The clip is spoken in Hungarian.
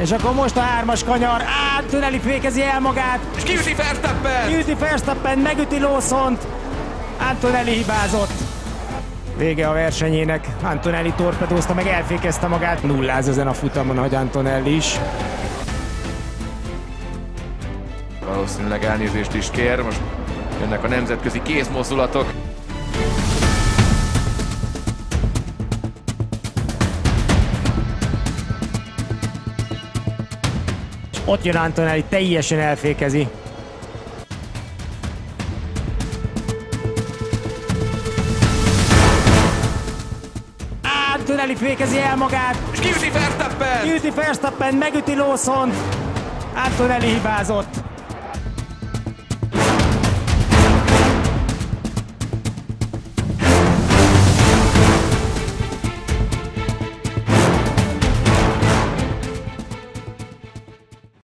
És akkor most a 3-as kanyar. Antonelli fékezi el magát. És kiüti Verstappen! Kiüti Verstappen, megüti Lawsont. Antonelli hibázott. Vége a versenyének. Antonelli torpedózta, meg elfékezte magát. Nulláz ezen a futamon, hogy Antonelli is. Valószínűleg elnézést is kér. Most jönnek a nemzetközi kézmozdulatok. Ott jön Antonelli, teljesen elfékezi. Antonelli fékezi el magát. És kiüti Verstappen! Kiüti Verstappen, megüti Lawsont. Antonelli hibázott.